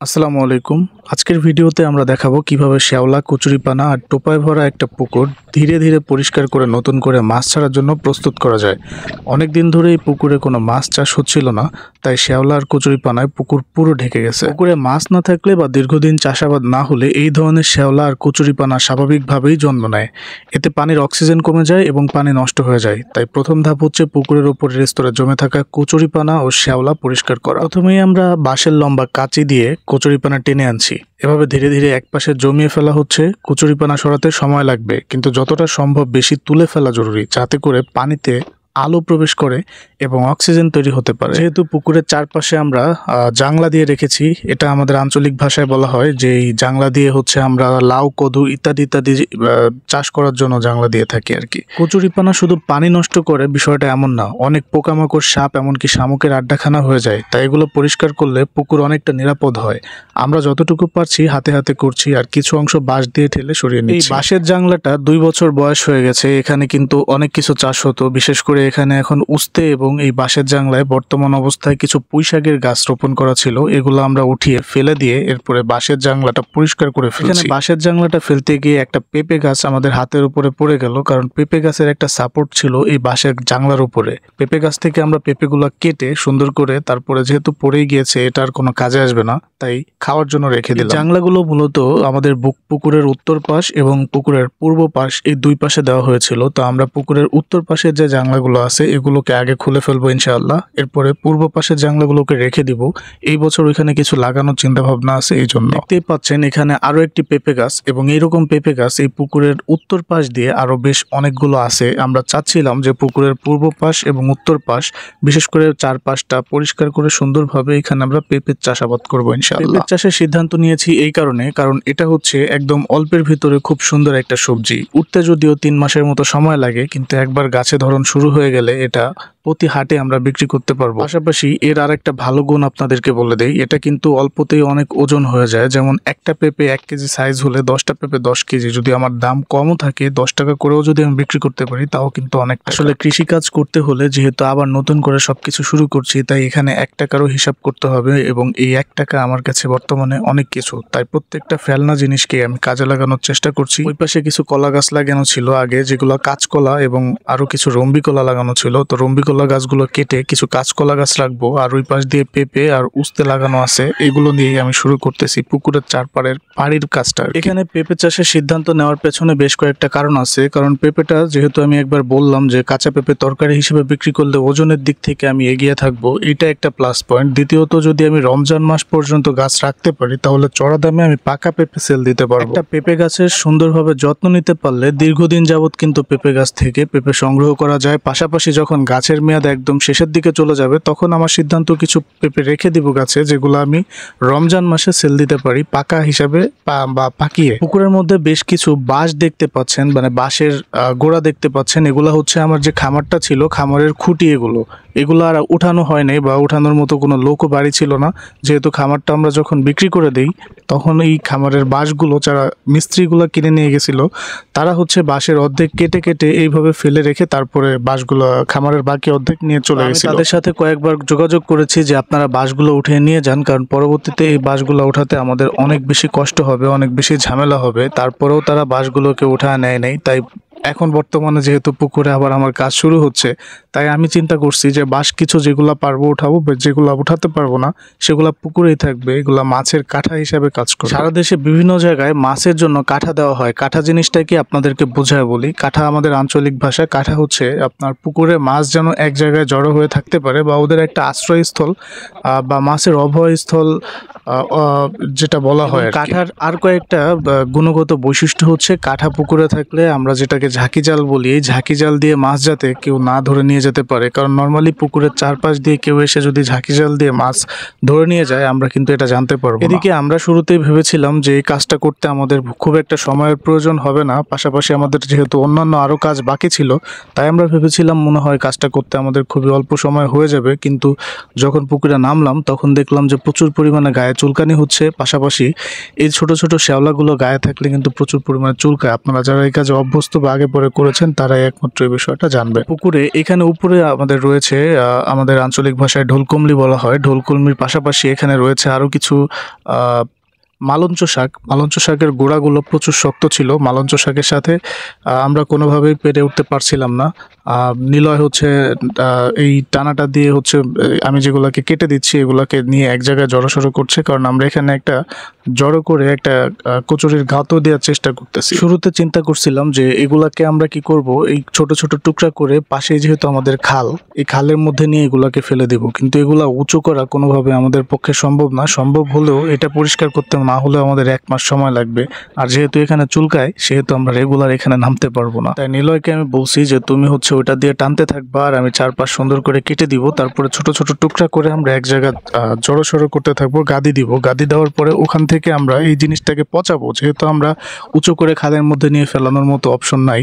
আসসালামু আলাইকুম। আজকের ভিডিওতে আমরা দেখাবো কিভাবে শ্যাওলা, কচুরিপানা আর টোপায় ভরা একটা পুকুর ধীরে ধীরে পরিষ্কার করে নতুন করে মাছ ছাড়ার জন্য প্রস্তুত করা যায়। অনেক দিন ধরে এই পুকুরে কোনো মাছ চাষ হচ্ছিল না, তাই শ্যাওলা আর কচুরিপানায় পুকুর পুরো ঢেকে গেছে। পুকুরে মাছ না থাকলে বা দীর্ঘদিন চাষাবাদ না হলে এই ধরনের শ্যাওলা আর কচুরিপানা স্বাভাবিকভাবেই জন্ম নেয়। এতে পানির অক্সিজেন কমে যায় এবং পানি নষ্ট হয়ে যায়। তাই প্রথম ধাপ হচ্ছে পুকুরের উপরের স্তরে জমে থাকা কচুরিপানা ও শ্যাওলা পরিষ্কার করা। প্রথমেই আমরা বাঁশের লম্বা কাঁচি দিয়ে কচুরিপানা টেনে আনছি। এভাবে ধীরে ধীরে একপাশে জমিয়ে ফেলা হচ্ছে। কচুরিপানা সরাতে সময় লাগবে, কিন্তু যতটা সম্ভব বেশি তুলে ফেলা জরুরি, যাতে করে পানিতে আলো প্রবেশ করে এবং অক্সিজেন তৈরি হতে পারে। যেহেতু পুকুরের চারপাশে আমরা জাংলা দিয়ে রেখেছি, এটা আমাদের আঞ্চলিক ভাষায় বলা হয় যে এই জাংলা দিয়ে হচ্ছে আমরা লাউ, কদু ইত্যাদি ইত্যাদি চাষ করার জন্য জাংলা দিয়ে থাকি আর কি। কচুরিপানা শুধু পানি নষ্ট করে বিষয়টা এমন না, অনেক পোকামাকড়, সাপ, এমনকি শামুকের আড্ডাখানা হয়ে যায়। তাই এগুলো পরিষ্কার করলে পুকুর অনেকটা নিরাপদ হয়। আমরা যতটুকু পারছি হাতে হাতে করছি, আর কিছু অংশ বাঁশ দিয়ে ঠেলে সরিয়ে নিচ্ছি। এই বাঁশের জাংলাটা 2 বছর বয়স হয়ে গেছে। এখানে কিন্তু অনেক কিছু চাষ হতো, বিশেষ করে এখানে এখন উস্তে এবং এই বাঁশের জাংলায় বর্তমান অবস্থায় কিছু পুঁইশাকের গাছ রোপণ করা ছিল। এগুলো আমরা উঠিয়ে ফেলে দিয়ে এরপরে বাঁশের জাংলাটা পরিষ্কার করে ফেলছি। এখানে বাঁশের জাংলাটা ফেলতে গিয়ে একটা পেঁপে গাছ আমাদের হাতের উপরে পড়ে গেল, কারণ পেঁপে গাছের একটা সাপোর্ট ছিল এই বাঁশের জাংলার উপরে। পেঁপে গাছ থেকে আমরা পেঁপেগুলো কেটে সুন্দর করে, তারপরে যেহেতু পড়েই গিয়েছে এটা আর কোনো কাজে আসবে না, তাই খাওয়ার জন্য রেখে দিলাম। জাংলাগুলো মূলত আমাদের পুকুরের উত্তর পাশ এবং পুকুরের পূর্ব পাশ, এই 2 পাশে দেওয়া হয়েছিল। তো আমরা পুকুরের উত্তর পাশের যে জাংলাগুলো আছে এগুলোকে আগে খুলে ফেলবো ইনশাআল্লাহ। এরপরে পূর্ব পাশের জাংলাগুলোকে রেখে দিব। এই বছর ওইখানে কিছু লাগানোর চিন্তা ভাবনা আছে, এই জন্য। দেখতেই পাচ্ছেন এখানে আরো একটি পেঁপে গাছ, এবং এইরকম পেঁপে গাছ এই পুকুরের উত্তর পাশ দিয়ে আরো বেশ অনেকগুলো আছে। আমরা চাচ্ছিলাম যে পুকুরের পূর্ব পাশ এবং উত্তর পাশ, বিশেষ করে চারপাশটা পরিষ্কার করে সুন্দরভাবে এখানে আমরা পেঁপের চাষাবাদ করবো ইনশাআল্লাহ। পেঁপের চাষের সিদ্ধান্ত নিয়েছি এই কারণে, কারণ এটা হচ্ছে একদম অল্পের ভিতরে খুব সুন্দর একটা সবজি। উঠতে যদিও 3 মাসের মতো সময় লাগে, কিন্তু একবার গাছে ধরন শুরু হয়ে গেলে এটা প্রতি হাটে আমরা বিক্রি করতে পারবো। পাশাপাশি এর আর একটা ভালো গুণ আপনাদেরকে বলে দেই, এটা কিন্তু অল্পতেই অনেক ওজন হয়ে যায়। যেমন একটা পেঁপে 1 কেজি সাইজ হলে 10টা পেঁপে 10 কেজি। যদি আমার দাম কমও থাকে, 10 টাকা করেও যদি আমি বিক্রি করতে পারি, তাও কিন্তু অনেক। আসলে কৃষিকাজ করতে হলে যেহেতু আবার নতুন করে সবকিছু শুরু করছি, তাই এখানে 1 টাকারও হিসাব করতে হবে, এবং এই 1 টাকা আমার কাছে বর্তমানে অনেক কিছু। তাই প্রত্যেকটা ফেলনা জিনিসকে আমি কাজে লাগানোর চেষ্টা করছি। ওই পাশে কিছু কলা গাছ লাগানো ছিল আগে, যেগুলো কাঁচকলা, এবং আরো কিছু রম্বি কলা লাগানো ছিল। তো রম্বি কলা গাছগুলো কেটে কিছু কাঁচকলা গাছ রাখবো, আর ওই পাশ দিয়ে পেঁপে আর উস্তে লাগানো আছে। এগুলো নিয়েই আমি শুরু করতেছি পুকুরের চারপাড়ের পাড়ির কাজটা। এখানে পেঁপে চাষের সিদ্ধান্ত নেওয়ার পেছনে বেশ কয়েকটা কারণ আছে। কারণ পেঁপেটা যেহেতু আমি একবার বললাম যে কাঁচা পেঁপে তরকারি হিসেবে বিক্রি করলে ওজনের দিক থেকে আমি এগিয়ে থাকবো, এটা একটা প্লাস পয়েন্ট। দ্বিতীয়ত, যদি আমি রমজান মাস পর্যন্ত গাছ রাখতে পারি, তাহলে চড়া দামে আমি পাকা পেঁপে সেল দিতে পারবো। একটা পেঁপে গাছের সুন্দরভাবে যত্ন নিতে পারলে দীর্ঘদিন যাবত কিন্তু পেঁপে গাছ থেকে পেঁপে সংগ্রহ করা যায়। পাশাপাশি যখন গাছের মেয়াদ একদম শেষের দিকে চলে যাবে, তখন আমার সিদ্ধান্ত কিছু পেঁপে রেখে দিব গাছে, যেগুলো আমি রমজান মাসে সেল দিতে পারি পাকা হিসাবে বা পাকিয়ে। পুকুরের মধ্যে বেশ কিছু বাঁশ দেখতে পাচ্ছেন, মানে বাঁশের গোড়া দেখতে পাচ্ছেন। এগুলা হচ্ছে আমার যে খামারটা ছিল, খামারের খুঁটি। এগুলো আর উঠানো হয় নাই, বা উঠানোর মতো কোনো লোকও বাড়ি ছিল না। যেহেতু খামারটা আমরা যখন বিক্রি করে দেই, তখন এই খামারের বাঁশগুলো যারা মিস্ত্রিগুলো কিনে নিয়ে গেছিল, তারা হচ্ছে বাঁশের অর্ধেক কেটে কেটে এইভাবে ফেলে রেখে তারপরে বাঁশগুলো খামারের বাকি অর্ধেক নিয়ে চলে গেছিল। তাদের সাথে কয়েকবার যোগাযোগ করেছি যে আপনারা বাঁশগুলো উঠিয়ে নিয়ে যান, কারণ পরবর্তীতে এই বাঁশগুলো উঠাতে আমাদের অনেক বেশি কষ্ট হবে, অনেক বেশি ঝামেলা হবে। তারপরেও তারা বাঁশগুলোকে উঠায় নেয় নাই। তাই এখন বর্তমানে যেহেতু পুকুরে আবার আমার কাজ শুরু হচ্ছে, তাই আমি চিন্তা করছি যে বাঁশ কিছু যেগুলো পারবো উঠাবো, যেগুলো উঠাতে পারবো না সেগুলো পুকুরেই থাকবে। এগুলো মাছের কাঠা হিসাবে কাজ করে। সারা দেশে বিভিন্ন জায়গায় মাছের জন্য কাঠা দেওয়া হয়। কাঠা জিনিসটা কি আপনাদেরকে বোঝায় বলি। কাঠা আমাদের আঞ্চলিক ভাষায় কাঠা হচ্ছে আপনার পুকুরে মাছ যেন এক জায়গায় জড়ো হয়ে থাকতে পারে, বা ওদের একটা আশ্রয়স্থল বা মাছের অভয়স্থল যেটা বলা হয়। কাঠার আর কয়েকটা গুণগত বৈশিষ্ট্য হচ্ছে, কাঠা পুকুরে থাকলে আমরা যেটাকে ঝাঁকি জাল বলি, এই ঝাঁকি জাল দিয়ে মাছ যাতে কেউ না ধরে নিয়ে যেতে পারে। কারণ নর্মালি পুকুরের চারপাশ দিয়ে কেউ এসে যদি ঝাঁকি জাল দিয়ে মাছ ধরে নিয়ে যায়, আমরা কিন্তু এটা জানতে পারবো। এদিকে আমরা শুরুতেই ভেবেছিলাম যে এই কাজটা করতে আমাদের খুব একটা সময়ের প্রয়োজন হবে না। পাশাপাশি আমাদের যেহেতু অন্যান্য আরো কাজ বাকি ছিল, তাই আমরা ভেবেছিলাম মনে হয় কাজটা করতে আমাদের খুবই অল্প সময় হয়ে যাবে। কিন্তু যখন পুকুরে নামলাম, তখন দেখলাম যে প্রচুর পরিমাণে গায়ের চুলকানি হচ্ছে, পাশাপাশি এই ছোট ছোট শ্যাওলাগুলো গায়ে থাকলে কিন্তু প্রচুর পরিমাণে চুলকায়। আপনারা যারা এই কাজে অভ্যস্ত বা আগে পরে করেছেন তারাই একমাত্র এই বিষয়টা জানবে। পুকুরে এখানে উপরে আমাদের রয়েছে আমাদের আঞ্চলিক ভাষায় ঢোলকমলি বলা হয়। ঢোলকলমির পাশাপাশি এখানে রয়েছে আরও কিছু মালঞ্চ শাক। মালঞ্চ শাকের গোড়াগুলো প্রচুর শক্ত ছিল। মালঞ্চ শাকের সাথে আমরা কোনোভাবেই পেরে উঠতে পারছিলাম না। নিলয় হচ্ছে এই টানাটা দিয়ে হচ্ছে আমি যেগুলোকে কেটে দিচ্ছি এগুলোকে নিয়ে এক জায়গায় জড়সড়ো করছে, কারণ আমরা এখানে একটা জড়ো করে একটা কচুরির গাঁতও দেওয়ার চেষ্টা করতেছি। শুরুতে চিন্তা করছিলাম যে এগুলাকে আমরা কি করব, এই ছোট ছোট টুকরা করে পাশে যেহেতু আমাদের খাল, এই খালের মধ্যে নিয়ে এগুলাকে ফেলে দেব, কিন্তু এগুলা উঁচু করা কোনোভাবে আমাদের পক্ষে সম্ভব না। সম্ভব হলেও এটা পরিষ্কার করতে না হলেও আমাদের 1 মাস সময় লাগবে। আর যেহেতু এখানে চুলকায় সেহেতু আমরা রেগুলার এখানে নামতে পারবো না। তাই নিলয়কে আমি বলছি যে তুমি হচ্ছে ওটা দিয়ে টানতে থাকবা আর আমি 4-5 সুন্দর করে কেটে দিব। তারপরে ছোট ছোট টুকরা করে আমরা এক জায়গায় জড়সড়ো করতে থাকবো, গাদি দিব। গাদি দেওয়ার পরে ওখান থেকে আমরা এই জিনিসটাকে পচাবো। যেহেতু আমরা উঁচু করে খালের মধ্যে নিয়ে ফেলানোর মতো অপশন নাই,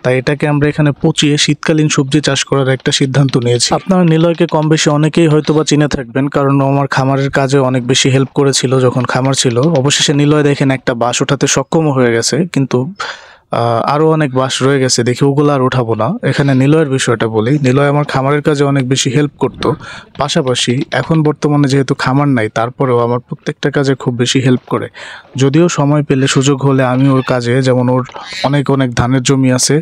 তাই এটাকে আমরা এখানে পচিয়ে শীতকালীন সবজি চাষ করার একটা সিদ্ধান্ত নিয়েছি। আপনারা নিলয়কে কম বেশি অনেকেই হয়তোবা চিনে থাকবেন, কারণ ও আমার খামারের কাজে অনেক বেশি হেল্প করেছিল যখন খামার ছিল। অবশেষে নিলয় দেখেন একটা বাঁশ ওঠাতে সক্ষম হয়ে গেছে, কিন্তু আরও অনেক বাঁশ রয়ে গেছে, দেখি ওগুলো আর উঠাবো না। এখানে নিলয়ের বিষয়টা বলি। নিলয় আমার খামারের কাজে অনেক বেশি হেল্প করতো, পাশাপাশি এখন বর্তমানে যেহেতু খামার নাই তারপরেও আমার প্রত্যেকটা কাজে খুব বেশি হেল্প করে। যদিও সময় পেলে সুযোগ হলে আমি ওর কাজে, যেমন ওর অনেক অনেক ধানের জমি আছে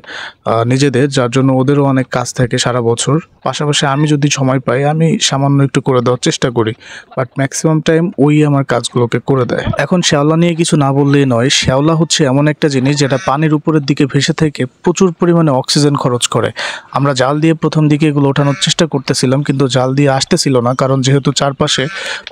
নিজেদের, যার জন্য ওদেরও অনেক কাজ থাকে সারা বছর। পাশাপাশি আমি যদি সময় পাই আমি সামান্য একটু করে দেওয়ার চেষ্টা করি, বাট ম্যাক্সিমাম টাইম ওই আমার কাজগুলোকে করে দেয়। এখন শ্যাওলা নিয়ে কিছু না বললেই নয়। শ্যাওলা হচ্ছে এমন একটা জিনিস যেটা পানির উপরের দিকে ভেসে থেকে প্রচুর পরিমাণে অক্সিজেন খরচ করে। আমরা জাল দিয়ে প্রথম দিকে এগুলো ওঠানোর চেষ্টা করতেছিলাম, কিন্তু জাল দিয়ে আসতেছিল না, কারণ যেহেতু চারপাশে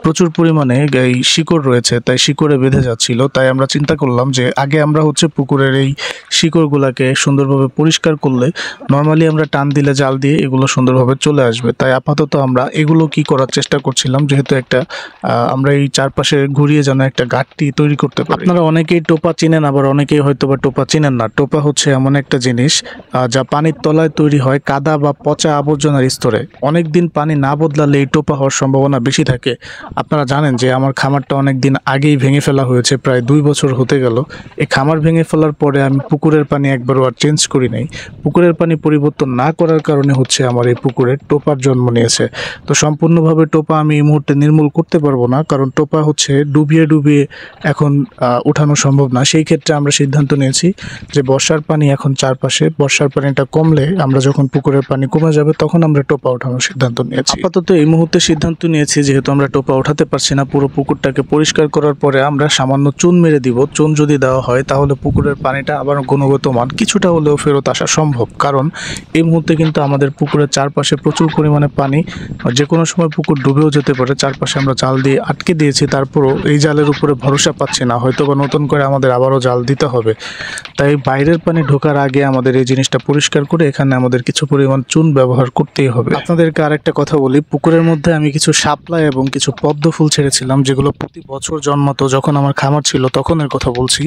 প্রচুর পরিমাণে এই শিকড় রয়েছে তাই শিকড়ে বেঁধে যাচ্ছিল। তাই আমরা চিন্তা করলাম যে আগে আমরা হচ্ছে পুকুরের এই শিকড়গুলোকে সুন্দরভাবে পরিষ্কার করলে নর্মালি আমরা টান দিলে জাল দিয়ে এগুলো সুন্দরভাবে চলে আসবে। তাই আপাতত আমরা এগুলো কি করার চেষ্টা করছিলাম, যেহেতু একটা আমরা এই চারপাশে ঘুরিয়ে যেন একটা ঘাটতি তৈরি করতে পারি। আপনারা অনেকেই টোপা চিনেন, আবার অনেকেই হয়তো বা টোপা চিনেন না। টোপা হচ্ছে এমন একটা জিনিস যা পানির তলায় তৈরি হয় কাদা বা পচা আবর্জনার স্তরে। অনেক দিন পানি না বদলালে এই টোপা হওয়ার সম্ভাবনা বেশি থাকে। আপনারা জানেন যে আমার খামারটা অনেক দিন আগেই ভেঙে ফেলা হয়েছে, প্রায় 2 বছর হতে গেল। এই খামার ভেঙে ফেলার পরে আমি পুকুরের পানি একবারও আর চেঞ্জ করি নাই। পুকুরের পানি পরিবর্তন না করার কারণে হচ্ছে আমার এই পুকুরে টোপার জন্ম নিয়েছে। তো সম্পূর্ণভাবে টোপা আমি এই মুহূর্তে নির্মূল করতে পারবো না, কারণ টোপা হচ্ছে ডুবিয়ে ডুবিয়ে এখন উঠানো সম্ভব না। সেই ক্ষেত্রে আমরা সিদ্ধান্ত নিয়েছি যে বর্ষার পানি এখন চারপাশে, বর্ষার পানিটা কমলে আমরা যখন পুকুরের পানি কমে যাবে তখন আমরা টোপা ওঠানোর সিদ্ধান্ত নিয়েছি। আপাতত এই মুহূর্তে সিদ্ধান্ত নিয়েছি যেহেতু আমরা টোপা ওঠাতে পারছি না, পুরো পুকুরটাকে পরিষ্কার করার পরে আমরা সামান্য চুন মেরে দিব। চুন যদি দেওয়া হয় তাহলে পুকুরের পানিটা আবার গুণগত মান কিছুটা হলেও ফেরত আসা সম্ভব, কারণ এই মুহূর্তে কিন্তু আমাদের পুকুরের চারপাশে প্রচুর পরিমাণে পানি, যে কোনো সময় পুকুর ডুবেও যেতে পারে। চারপাশে আমরা জাল দিয়ে আটকে দিয়েছি, তারপরও এই জালের উপরে ভরসা পাচ্ছি না, হয়তো বা নতুন করে আমাদের আবারও জাল দিতে হবে। তাই বাইরের পানি ঢোকার আগে আমাদের এই জিনিসটা পরিষ্কার করে এখানে আমাদের কিছু পরিমাণ চুন ব্যবহার করতেই হবে। আপনাদেরকে আরেকটা কথা বলি, পুকুরের মধ্যে আমি কিছু শাপলা এবং কিছু পদ্ম ফুল ছেড়েছিলাম, যেগুলো প্রতি বছর জন্মাতো। যখন আমার খামার ছিল তখনের কথা বলছি,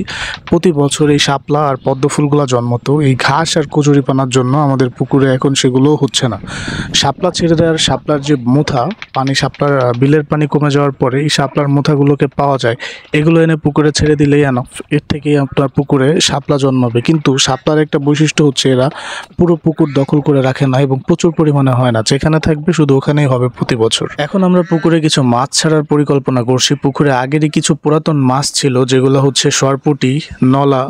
প্রতি বছর এই শাপলা আর পদ্ম ফুলগুলো জন্মাতো। এই ঘাস আর কচুরিপানার জন্য আমাদের পুকুরে এখন সেগুলোও হচ্ছে না। শাপলা ছেড়ে দেওয়ার, শাপলার যে মুথা, পানি শাপলার বিলের পানি কমে যাওয়ার পরে এই শাপলার মুথাগুলোকে পাওয়া যায়, এগুলো এনে পুকুরে ছেড়ে দিলেই এনাফ। এর থেকেই আপনার পুকুরে শাপলা জন্মাবে। কিন্তু শাপলার একটা বৈশিষ্ট্য হচ্ছে এরা পুরো পুকুর দখল করে রাখে না এবং প্রচুর পরিমাণে হয় না, যেখানে থাকবে শুধু ওখানেই হবে প্রতি বছর। এখন আমরা পুকুরে কিছু মাছ ছাড়ার পরিকল্পনা করছি। পুকুরে আগেরই কিছু পুরাতন মাছ ছিল, যেগুলো হচ্ছে সরপুঁটি, নলা,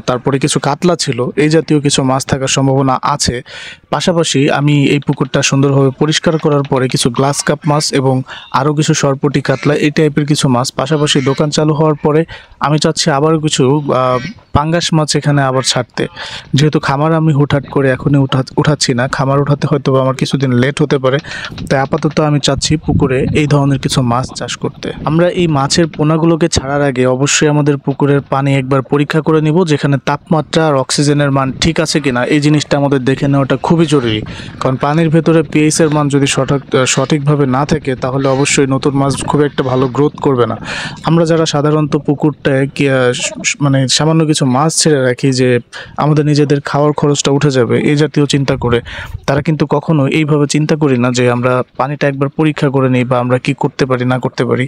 তারপরে কিছু কাতলা ছিল। এই জাতীয় কিছু মাছ থাকার সম্ভাবনা আছে। পাশাপাশি আমি এই পুকুরটা সুন্দরভাবে পরিষ্কার করার পরে কিছু গ্লাস কাপ মাছ এবং আরও কিছু সরপুঁটি, কাতলা এই টাইপের কিছু মাছ, পাশাপাশি দোকান চালু হওয়ার পরে আমি চাচ্ছি আবারও কিছু পাঙ্গাস মাছ এখানে আবার ছাড়তে। যেহেতু খামার আমি হুটহাট করে এখনই উঠাচ্ছি না, খামার উঠাতে হয়তো আমার কিছুদিন লেট হতে পারে, তাই আপাতত আমি চাচ্ছি পুকুরে এই ধরনের কিছু মাছ চাষ করতে। আমরা এই মাছের পোনাগুলোকে ছাড়ার আগে অবশ্যই আমাদের পুকুরের পানি একবার পরীক্ষা করে নিব, যেখানে তাপমাত্রা আর অক্সিজেনের মান ঠিক আছে কিনা এই জিনিসটা আমাদের দেখে নেওয়াটা খুবই জরুরি। কারণ পানির ভেতরে পিএইচ এর মান যদি সঠিকভাবে না থাকে তাহলে অবশ্যই নতুন মাছ খুব একটা ভালো গ্রোথ করবে না। আমরা যারা সাধারণত পুকুরটায় মানে সামান্য কিছু মাছ ছেড়ে রাখি যে আমাদের নিজেদের খাওয়ার খরচটা উঠে যাবে, এই জাতীয় চিন্তা করে তারা কিন্তু কখনো এইভাবে চিন্তা করি না যে আমরা পানিটা একবার পরীক্ষা করে নিই বা আমরা কি করতে পারি না করতে পারি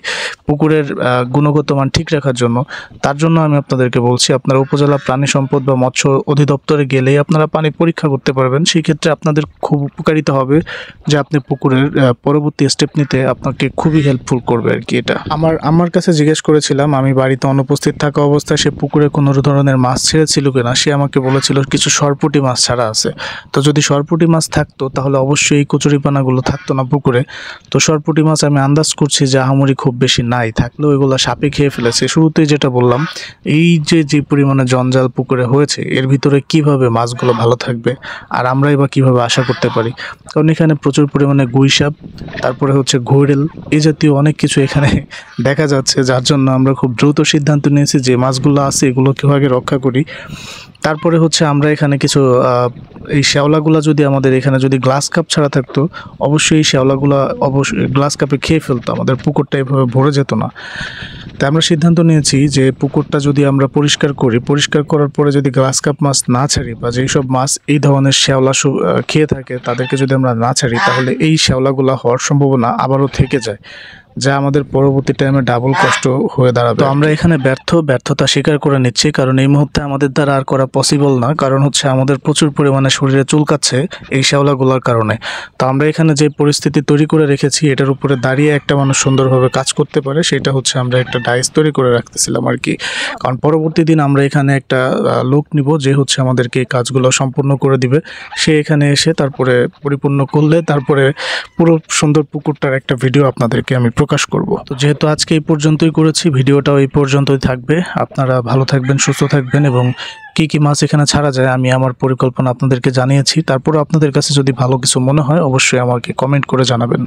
পুকুরের গুণগত মান ঠিক রাখার জন্য। তার জন্য আমি আপনাদেরকে বলছি, আপনারা উপজেলা প্রাণী সম্পদ বা মৎস্য অধিদপ্তরে গেলেই আপনারা পানি পরীক্ষা করতে পারবেন। সেই ক্ষেত্রে আপনাদের খুব উপকারিতা হবে যে আপনি পুকুরের পরবর্তী স্টেপ নিতে আপনাকে খুবই হেল্পফুল করবে আর কি। এটা আমার কাছে জিজ্ঞেস করেছিলাম, আমি বাড়িতে অনুপস্থিত থাকা অবস্থায় সে পুকুরে কোনো ধরনের মাছ ছেড়েছিল কিনা। সে আমাকে বলেছিল কিছু সরপুঁটি মাছ ছাড়া আছে। তো যদি সরপুঁটি মাছ থাকতো তাহলে অবশ্যই এই কচুরিপানাগুলো থাকতো না পুকুরে। তো সরপুঁটি মাছ আমি আন্দাজ করছি যে আহামরি খুব বেশি নাই, থাকলেও এগুলো সাপে খেয়ে ফেলেছে। শুরুতেই যেটা বললাম, এই যে পরিমাণে জঞ্জাল পুকুরে হয়েছে এর ভিতরে কিভাবে মাছগুলো ভালো থাকবে আর আমরাই বা কিভাবে আশা করতে পারি। কারণ এখানে প্রচুর পরিমাণে গুইসাপ, তারপরে হচ্ছে ঘোড়েল, এই জাতীয় অনেক কিছু এখানে দেখা যাচ্ছে, যার জন্য আমরা খুব দ্রুত সিদ্ধান্ত নিয়েছি যে মাছগুলো আছে এগুলোকেও আগে রক্ষা করি। তারপরে হচ্ছে আমরা এখানে কিছু এই শ্যাওলাগুলা যদি আমাদের এখানে যদি গ্লাস কাপ ছাড়া থাকতো, অবশ্যই এই শ্যাওলাগুলা অবশ্যই গ্লাস কাপে খেয়ে ফেলতো, আমাদের পুকুরটা এভাবে ভরে যেত না। তাই আমরা সিদ্ধান্ত নিয়েছি যে পুকুরটা যদি আমরা পরিষ্কার করি, পরিষ্কার করার পরে যদি গ্লাস কাপ মাছ না ছাড়ি বা যেই সব মাছ এই ধরনের শ্যাওলা খেয়ে থাকে তাদেরকে যদি আমরা না ছাড়ি, তাহলে এই শ্যাওলাগুলা হওয়ার সম্ভাবনা আবারও থেকে যায়, যা আমাদের পরবর্তী টাইমে ডাবল কষ্ট হয়ে দাঁড়াবে। তো আমরা এখানে ব্যর্থতা স্বীকার করে নিচ্ছি, কারণ এই মুহূর্তে আমাদের দ্বারা আর করা পসিবল না। কারণ হচ্ছে আমাদের প্রচুর পরিমাণে শরীরে চুলকাচ্ছে এই শ্যাওলাগুলোর কারণে। তো আমরা এখানে যে পরিস্থিতি তৈরি করে রেখেছি এটার উপরে দাঁড়িয়ে একটা মানুষ সুন্দরভাবে কাজ করতে পারে, সেটা হচ্ছে আমরা একটা ডাইস তৈরি করে রাখতেছিলাম আর কি। কারণ পরবর্তী দিন আমরা এখানে একটা লোক নিব যে হচ্ছে আমাদেরকে এই কাজগুলো সম্পূর্ণ করে দিবে। সে এখানে এসে তারপরে পরিপূর্ণ করলে তারপরে পুরো সুন্দর পুকুরটার একটা ভিডিও আপনাদেরকে আমি প্রকাশ করব। তো যেহেতু আজকে এই পর্যন্তই করেছি, ভিডিওটাও এই পর্যন্তই থাকবে। আপনারা ভালো থাকবেন, সুস্থ থাকবেন এবং কি মাছ এখানে ছাড়া যায় আমি আমার পরিকল্পনা আপনাদেরকে জানিয়েছি। তারপরে আপনাদের কাছে যদি ভালো কিছু মনে হয় অবশ্যই আমাকে কমেন্ট করে জানাবেন।